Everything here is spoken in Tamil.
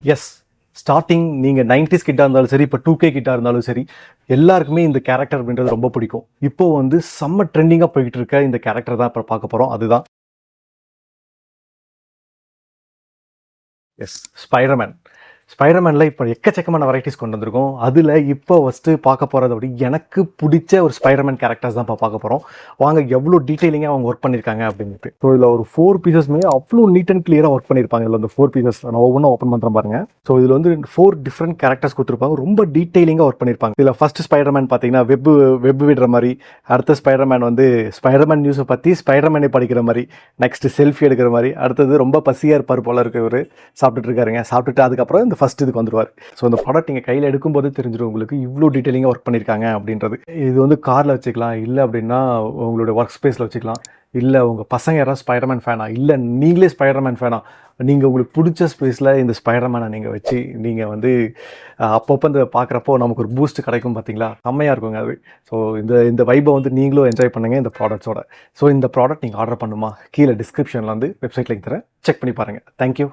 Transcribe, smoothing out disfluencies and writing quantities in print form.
எஸ். ஸ்டார்ட்டிங் நீங்க 90ஸ் கிட்டா இருந்தாலும் சரி, இப்போ 2K கிட்டா இருந்தாலும் சரி, எல்லாருக்குமே இந்த கேரக்டர் அப்படின்றது ரொம்ப பிடிக்கும். இப்போ வந்து செம்ம ட்ரெண்டிங்கா போய்கிட்டு இருக்க இந்த கேரக்டர் தான் இப்ப பார்க்க போறோம். அதுதான் எஸ். ஸ்பைடர்மேன். ஸ்பைடர்மேன்ல இப்போ எக்கச்சக்கமான வெரைட்டிஸ் கொண்டு வந்திருக்கோம். அதில இப்போ ஃபர்ஸ்ட்டு பார்க்க போறது அப்படி எனக்கு புடிச்ச ஒரு ஸ்பைடர்மேன் கேரக்டர்ஸ் தான் இப்போ பார்க்க போறோம். வாங்க எவ்வளோ டீட்டெயிலிங்கா அவங்க ஒர்க் பண்ணியிருக்காங்க அப்படின்ட்டு. ஸோ இதில ஒரு 4 பீசஸ்மே அவ்வளோ நீட் அண்ட் கிளியரா ஒர்க் பண்ணியிருப்பாங்க. இதில அந்த 4 பீசஸ் நான் ஒவ்வொன்னும் ஓப்பன் பண்றேன் பாருங்க. ஸோ இதில வந்து 4 டிஃப்ரெண்ட் கேரக்டர்ஸ் குடுத்துருப்பாங்க. ரொம்ப டீட்டெயிலிங்கா ஒர்க் பண்ணியிருப்பாங்க. இதில ஃபர்ஸ்ட் ஸ்பைடர்மேன் பார்த்தீங்கன்னா, வெப் விடுற மாரி. அடுத்த ஸ்பைடர்மேன் வந்து ஸ்பைடர்மேன் நியூஸ பத்தி ஸ்பைடர்மேனே படிக்கிற மாரி. நெக்ஸ்ட் செல்ஃபி எடுக்கிற மாரி. அடுத்தது ரொம்ப பசியா இருப்பார் போல இருக்கு இவரு. சாப்பிட்டுட்டு இருக்காருங்க. சாப்பிட்டுட்டு அதுக்கப்புறம் இந்த ஃபர்ஸ்ட் இதுக்கு வந்துருவாரு. ஸோ இந்த ப்ராடக்ட் நீங்கள் கையில் எடுக்கும்போது தெரிஞ்சிடும் உங்களுக்கு இவ்வளோ டீட்டெயிலிங்காக ஒர்க் பண்ணியிருக்காங்க அப்படின்றது. இது வந்து காரில் வச்சுக்கலாம், இல்லை அப்படின்னா உங்களுடைய ஒர்க் ஸ்பேஸில் வச்சுக்கலாம், இல்லை உங்கள் பசங்க யாராவது ஸ்பைடர்மேன் ஃபேனா, இல்லை நீங்களே ஸ்பைடர்மேன் ஃபேனா, நீங்கள் உங்களுக்கு பிடிச்ச ஸ்பேஸில் இந்த ஸ்பைடர்மேனை நீங்கள் வச்சு நீங்கள் வந்து அப்பப்போ இந்த பார்க்குறப்போ நமக்கு ஒரு பூஸ்ட் கிடைக்கும் பார்த்தீங்களா, செம்மையாக இருக்குங்க அது. ஸோ இந்த வைபை வந்து நீங்களும் என்ஜாய் பண்ணுங்கள் இந்த ப்ராடக்ட்ஸோட. ஸோ இந்த ப்ராடக்ட் நீங்கள் ஆர்டர் பண்ணுமா, கீழே டிஸ்கிரிப்ஷனில் வந்து வெப்சைட் லிங்க் தரேன், செக் பண்ணி பாருங்கள். தேங்க்யூ.